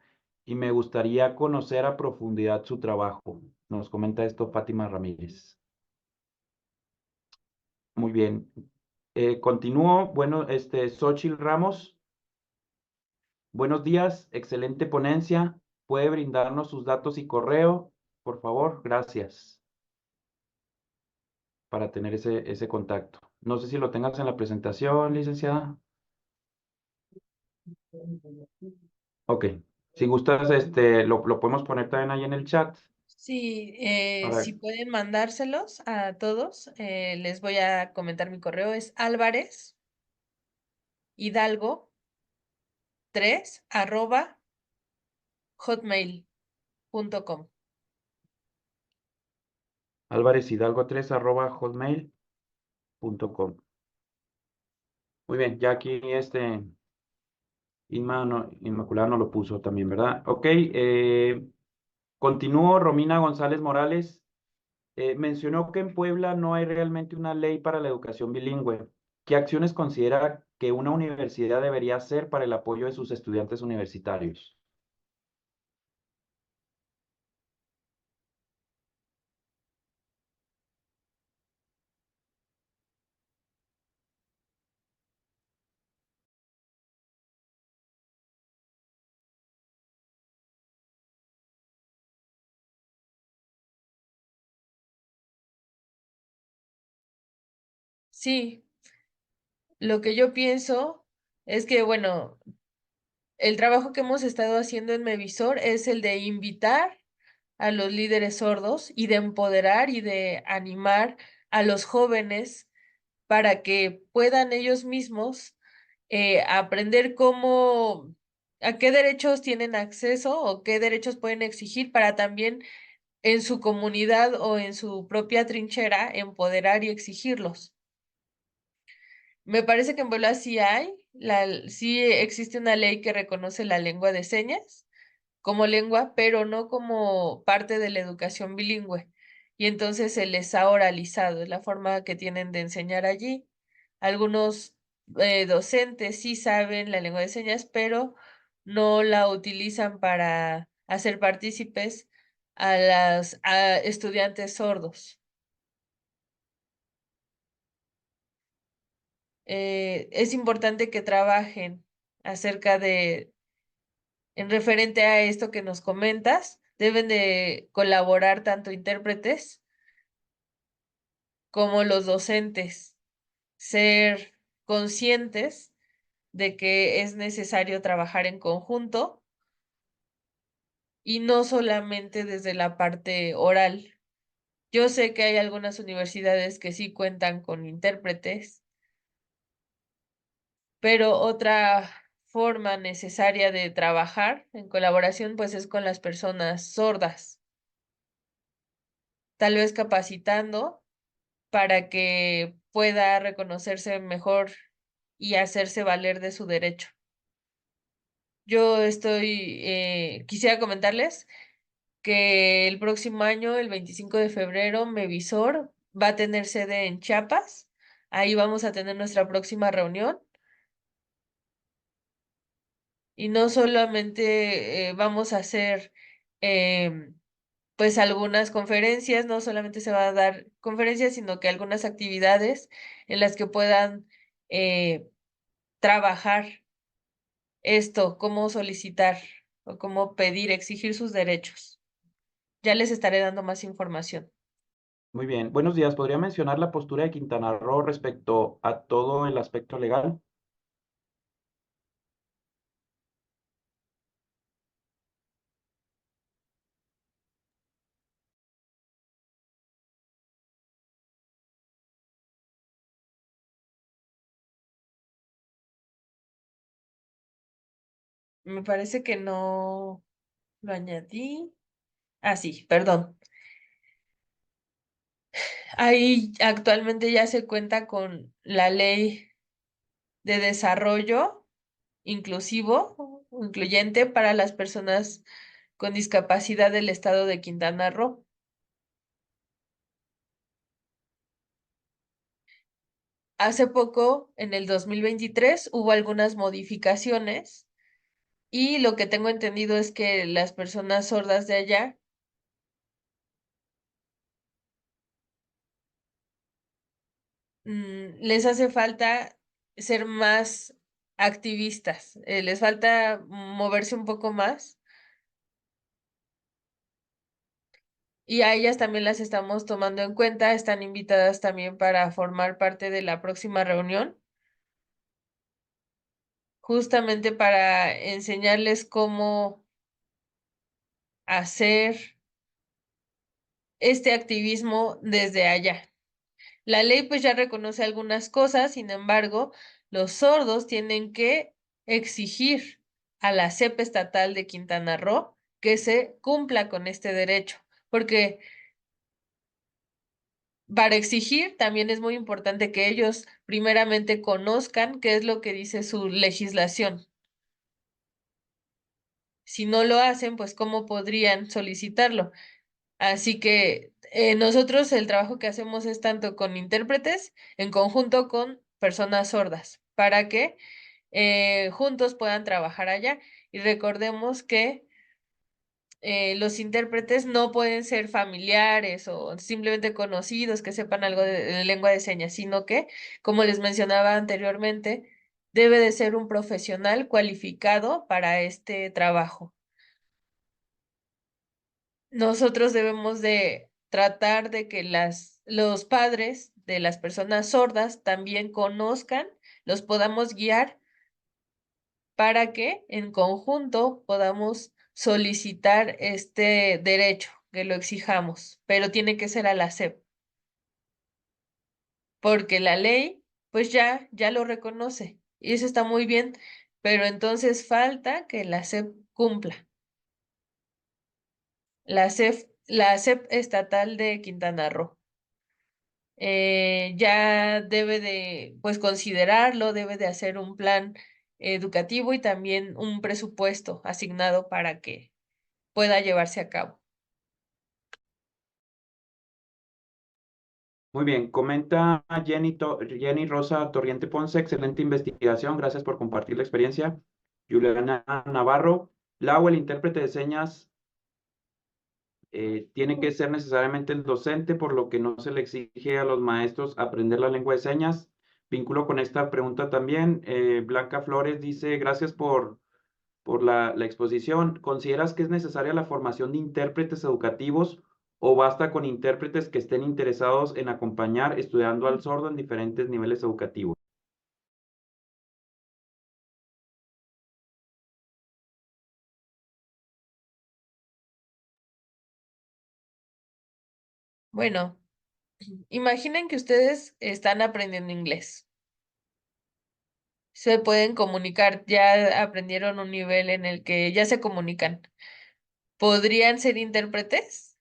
y me gustaría conocer a profundidad su trabajo. Nos comenta esto Fátima Ramírez. Muy bien. Continúo. Bueno, Xochitl Ramos, buenos días, excelente ponencia. ¿Puede brindarnos sus datos y correo? Por favor, gracias, para tener ese contacto. No sé si lo tengas en la presentación, licenciada. Ok. Si gustas, lo podemos poner también ahí en el chat. Sí, Para... si pueden mandárselos a todos, les voy a comentar mi correo, es Álvarez Hidalgo 3 @hotmail.com. Álvarez Hidalgo 3 hotmail.com. Muy bien, ya aquí Inmaculada no lo puso también, ¿verdad? Ok, continúo. Romina González Morales mencionó que en Puebla no hay realmente una ley para la educación bilingüe. ¿Qué acciones considera que una universidad debería hacer para el apoyo de sus estudiantes universitarios? Sí, lo que yo pienso es que, bueno, el trabajo que hemos estado haciendo en Mevisor es el de invitar a los líderes sordos y de empoderar y de animar a los jóvenes para que puedan ellos mismos aprender cómo, a qué derechos tienen acceso o qué derechos pueden exigir para también en su comunidad o en su propia trinchera empoderar y exigirlos. Me parece que en Puebla sí sí existe una ley que reconoce la lengua de señas como lengua, pero no como parte de la educación bilingüe. Y entonces se les ha oralizado, es la forma que tienen de enseñar allí. Algunos docentes sí saben la lengua de señas, pero no la utilizan para hacer partícipes a estudiantes sordos. Es importante que trabajen acerca en referente a esto que nos comentas, deben de colaborar tanto intérpretes como los docentes, ser conscientes de que es necesario trabajar en conjunto y no solamente desde la parte oral. Yo sé que hay algunas universidades que sí cuentan con intérpretes, pero otra forma necesaria de trabajar en colaboración pues es con las personas sordas, tal vez capacitando para que pueda reconocerse mejor y hacerse valer de su derecho. Quisiera comentarles que el próximo año, el 25 de febrero, Mevisor va a tener sede en Chiapas. Ahí vamos a tener nuestra próxima reunión. Y no solamente vamos a hacer pues algunas conferencias, no solamente se va a dar conferencias, sino que algunas actividades en las que puedan eh, trabajar esto, cómo solicitar o cómo pedir, exigir sus derechos. Ya les estaré dando más información. Muy bien. Buenos días. ¿Podría mencionar la postura de Quintana Roo respecto a todo el aspecto legal? Me parece que no lo añadí. Ah, sí, perdón. Ahí actualmente ya se cuenta con la ley de desarrollo inclusivo, incluyente para las personas con discapacidad del estado de Quintana Roo. Hace poco, en el 2023, hubo algunas modificaciones y lo que tengo entendido es que las personas sordas de allá les hace falta ser más activistas, les falta moverse un poco más y a ellas también las estamos tomando en cuenta, están invitadas también para formar parte de la próxima reunión, justamente para enseñarles cómo hacer este activismo desde allá. La ley pues ya reconoce algunas cosas, sin embargo, los sordos tienen que exigir a la CEP estatal de Quintana Roo que se cumpla con este derecho, porque para exigir también es muy importante que ellos primeramente conozcan qué es lo que dice su legislación. Si no lo hacen, pues ¿cómo podrían solicitarlo? Así que nosotros el trabajo que hacemos es tanto con intérpretes en conjunto con personas sordas para que juntos puedan trabajar allá. Y recordemos que los intérpretes no pueden ser familiares o simplemente conocidos que sepan algo de lengua de señas, sino que, como les mencionaba anteriormente, debe de ser un profesional cualificado para este trabajo. Nosotros debemos de tratar de que los padres de las personas sordas también conozcan, los podamos guiar para que en conjunto podamos solicitar este derecho, que lo exijamos, pero tiene que ser a la SEP, porque la ley pues ya lo reconoce y eso está muy bien, pero entonces falta que la SEP cumpla. La SEP estatal de Quintana Roo. Ya debe de, pues, considerarlo, debe de hacer un plan educativo y también un presupuesto asignado para que pueda llevarse a cabo. Muy bien, comenta Jenny Rosa Torriente Ponce, excelente investigación, gracias por compartir la experiencia. Juliana Navarro, Lau, el intérprete de señas, tiene que ser necesariamente el docente, por lo que no se le exige a los maestros aprender la lengua de señas. Vinculo con esta pregunta también. Blanca Flores dice, gracias por la exposición. ¿Consideras que es necesaria la formación de intérpretes educativos o basta con intérpretes que estén interesados en acompañar estudiando al sordo en diferentes niveles educativos? Bueno, imaginen que ustedes están aprendiendo inglés. Se pueden comunicar, ya aprendieron un nivel en el que ya se comunican. ¿Podrían ser intérpretes?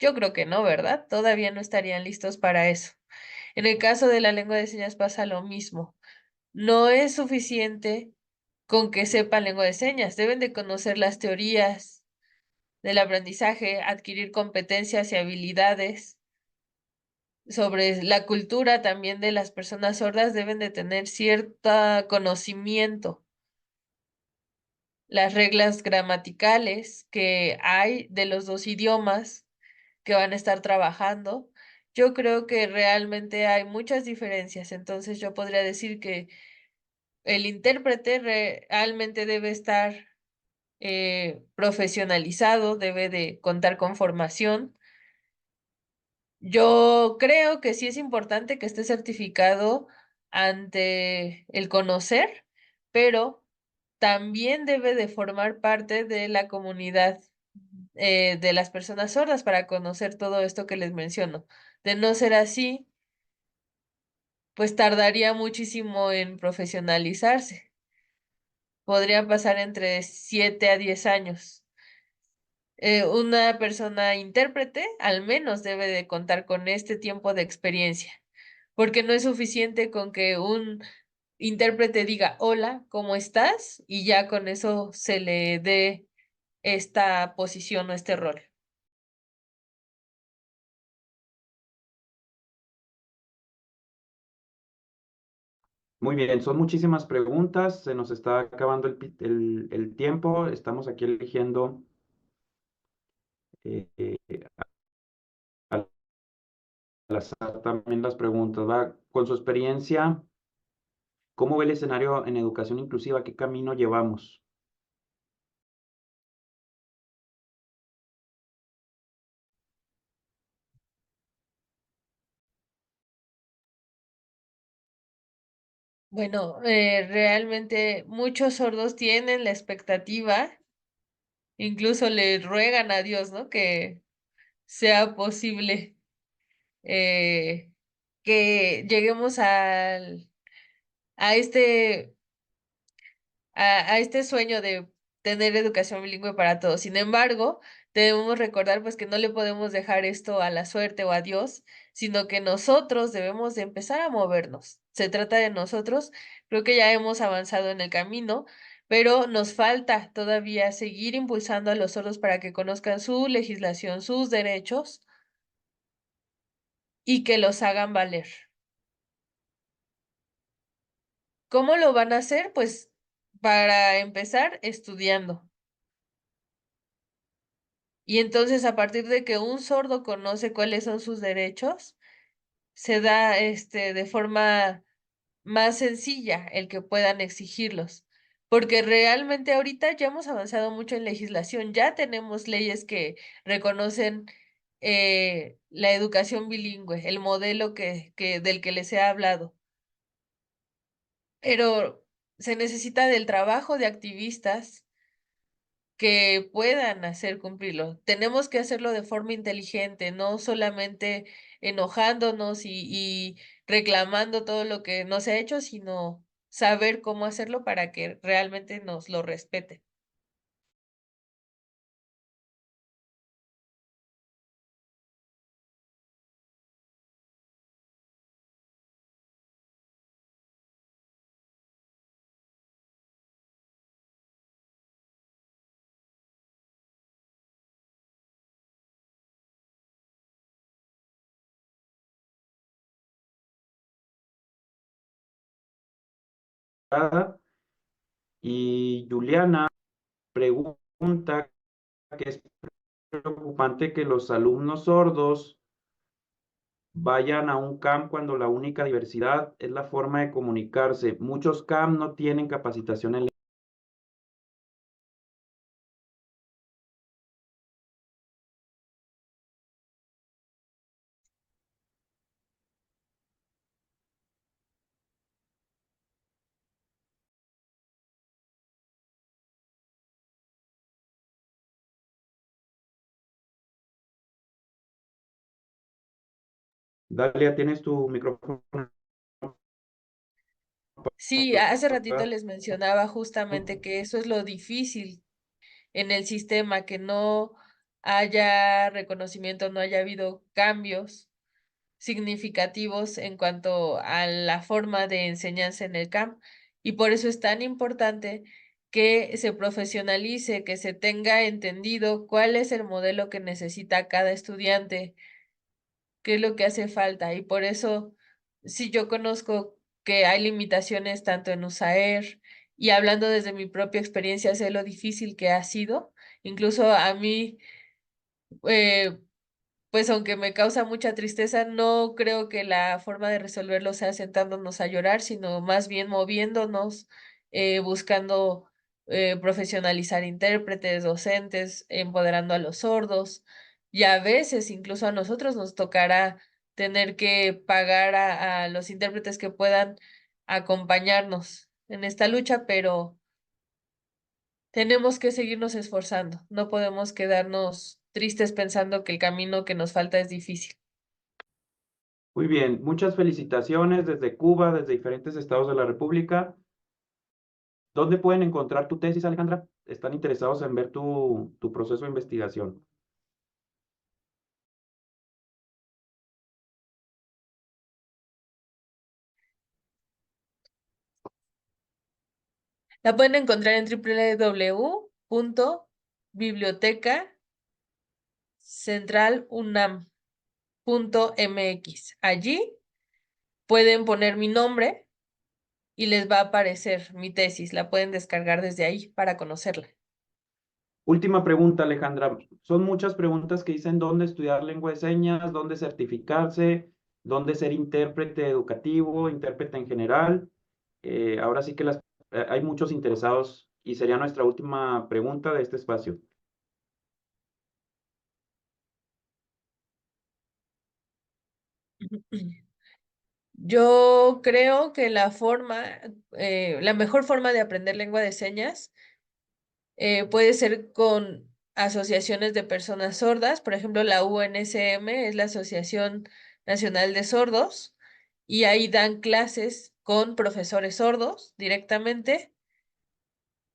Yo creo que no, ¿verdad? Todavía no estarían listos para eso. En el caso de la lengua de señas pasa lo mismo. No es suficiente con que sepan lengua de señas, deben de conocer las teorías del aprendizaje, adquirir competencias y habilidades. Sobre la cultura también de las personas sordas deben de tener cierto conocimiento, las reglas gramaticales que hay de los dos idiomas que van a estar trabajando. Yo creo que realmente hay muchas diferencias, entonces yo podría decir que el intérprete realmente debe estar profesionalizado, debe de contar con formación. Yo creo que sí es importante que esté certificado ante el conocer, pero también debe de formar parte de la comunidad de las personas sordas para conocer todo esto que les menciono. De no ser así, pues tardaría muchísimo en profesionalizarse. podría pasar entre 7 a 10 años. Una persona intérprete al menos debe de contar con este tiempo de experiencia, porque no es suficiente con que un intérprete diga hola, ¿cómo estás? Y ya con eso se le dé esta posición o este rol. Muy bien, son muchísimas preguntas, se nos está acabando el tiempo, estamos aquí eligiendo al azar también las preguntas, ¿va? Con su experiencia, ¿cómo ve el escenario en educación inclusiva? ¿Qué camino llevamos? Bueno, realmente muchos sordos tienen la expectativa, incluso le ruegan a Dios, ¿no? Que sea posible eh, que lleguemos a este a este sueño de tener educación bilingüe para todos. Sin embargo, debemos recordar pues que no le podemos dejar esto a la suerte o a Dios, sino que nosotros debemos de empezar a movernos. Se trata de nosotros. Creo que ya hemos avanzado en el camino, pero nos falta todavía seguir impulsando a los sordos para que conozcan su legislación, sus derechos y que los hagan valer. ¿Cómo lo van a hacer? Pues para empezar, estudiando. Y entonces, a partir de que un sordo conoce cuáles son sus derechos, se da, de forma más sencilla el que puedan exigirlos. Porque realmente ahorita ya hemos avanzado mucho en legislación, ya tenemos leyes que reconocen la educación bilingüe, el modelo del que les he hablado. Pero se necesita del trabajo de activistas que puedan hacer cumplirlo. Tenemos que hacerlo de forma inteligente, no solamente enojándonos y reclamando todo lo que no se ha hecho, sino saber cómo hacerlo para que realmente nos lo respeten. Y Juliana pregunta que es preocupante que los alumnos sordos vayan a un camp cuando la única diversidad es la forma de comunicarse. Muchos camp no tienen capacitación en Dalia, tienes tu micrófono Sí, hace ratito apagado. les mencionaba justamente que eso es lo difícil en el sistema, que no haya reconocimiento, no haya habido cambios significativos en cuanto a la forma de enseñanza en el camp. Y por eso es tan importante que se profesionalice, que se tenga entendido cuál es el modelo que necesita cada estudiante, qué es lo que hace falta. Y por eso, si yo conozco que hay limitaciones tanto en USAER y hablando desde mi propia experiencia, sé lo difícil que ha sido. Incluso a mí, eh, pues aunque me causa mucha tristeza, no creo que la forma de resolverlo sea sentándonos a llorar, sino más bien moviéndonos, buscando profesionalizar intérpretes, docentes, empoderando a los sordos. Y a veces incluso a nosotros nos tocará tener que pagar a los intérpretes que puedan acompañarnos en esta lucha, pero tenemos que seguirnos esforzando. No podemos quedarnos tristes pensando que el camino que nos falta es difícil. Muy bien, muchas felicitaciones desde Cuba, desde diferentes estados de la República. ¿Dónde pueden encontrar tu tesis, Alejandra? ¿Están interesados en ver tu proceso de investigación? La pueden encontrar en www.bibliotecacentralunam.mx. Allí pueden poner mi nombre y les va a aparecer mi tesis. La pueden descargar desde ahí para conocerla. Última pregunta, Alejandra. Son muchas preguntas que dicen dónde estudiar lengua de señas, dónde certificarse, dónde ser intérprete educativo, intérprete en general. Ahora sí que hay muchos interesados y sería nuestra última pregunta de este espacio. Yo creo que la mejor forma de aprender lengua de señas puede ser con asociaciones de personas sordas. Por ejemplo, la UNSM es la Asociación Nacional de Sordos y ahí dan clases con profesores sordos directamente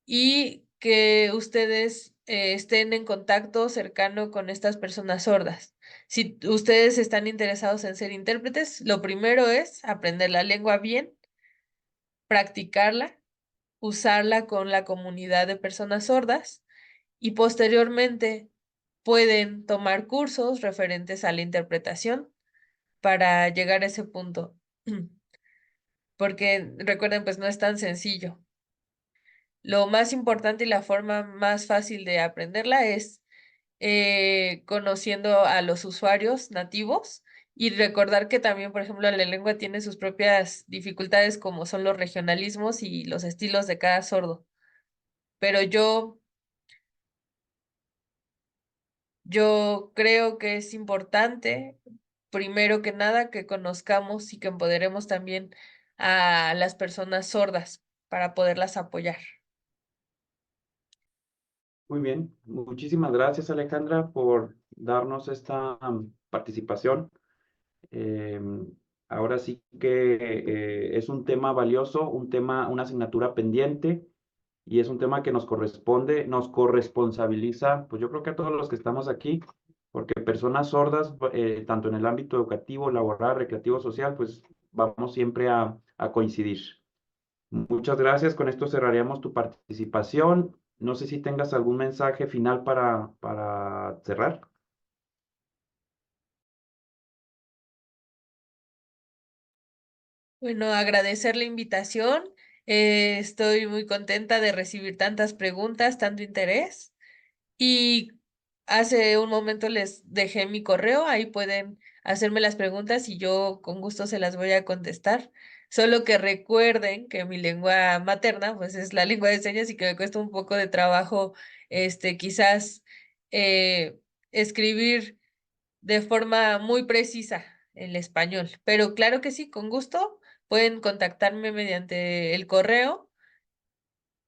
y que ustedes estén en contacto cercano con estas personas sordas. Si ustedes están interesados en ser intérpretes, lo primero es aprender la lengua bien, practicarla, usarla con la comunidad de personas sordas y posteriormente pueden tomar cursos referentes a la interpretación para llegar a ese punto. Porque recuerden, pues no es tan sencillo. Lo más importante y la forma más fácil de aprenderla es conociendo a los usuarios nativos y recordar que también, por ejemplo, la lengua tiene sus propias dificultades como son los regionalismos y los estilos de cada sordo. Pero yo creo que es importante, primero que nada, que conozcamos y que empoderemos también a las personas sordas para poderlas apoyar. Muy bien. Muchísimas gracias, Alejandra, por darnos esta participación. Em, Ahora sí que es un tema valioso, un tema, una asignatura pendiente y es un tema que nos corresponde, nos corresponsabiliza, pues yo creo que a todos los que estamos aquí, porque personas sordas, tanto en el ámbito educativo, laboral, recreativo, social, pues vamos siempre a coincidir. Muchas gracias. Con esto cerraríamos tu participación. No sé si tengas algún mensaje final para cerrar. Bueno, agradecer la invitación. Estoy muy contenta de recibir tantas preguntas, tanto interés. Y hace un momento les dejé mi correo, ahí pueden hacerme las preguntas y yo con gusto se las voy a contestar. Solo que recuerden que mi lengua materna, pues es la lengua de señas y que me cuesta un poco de trabajo, quizás eh, escribir de forma muy precisa el español. Pero claro que sí, con gusto pueden contactarme mediante el correo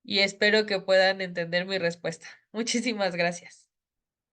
y espero que puedan entender mi respuesta. Muchísimas gracias.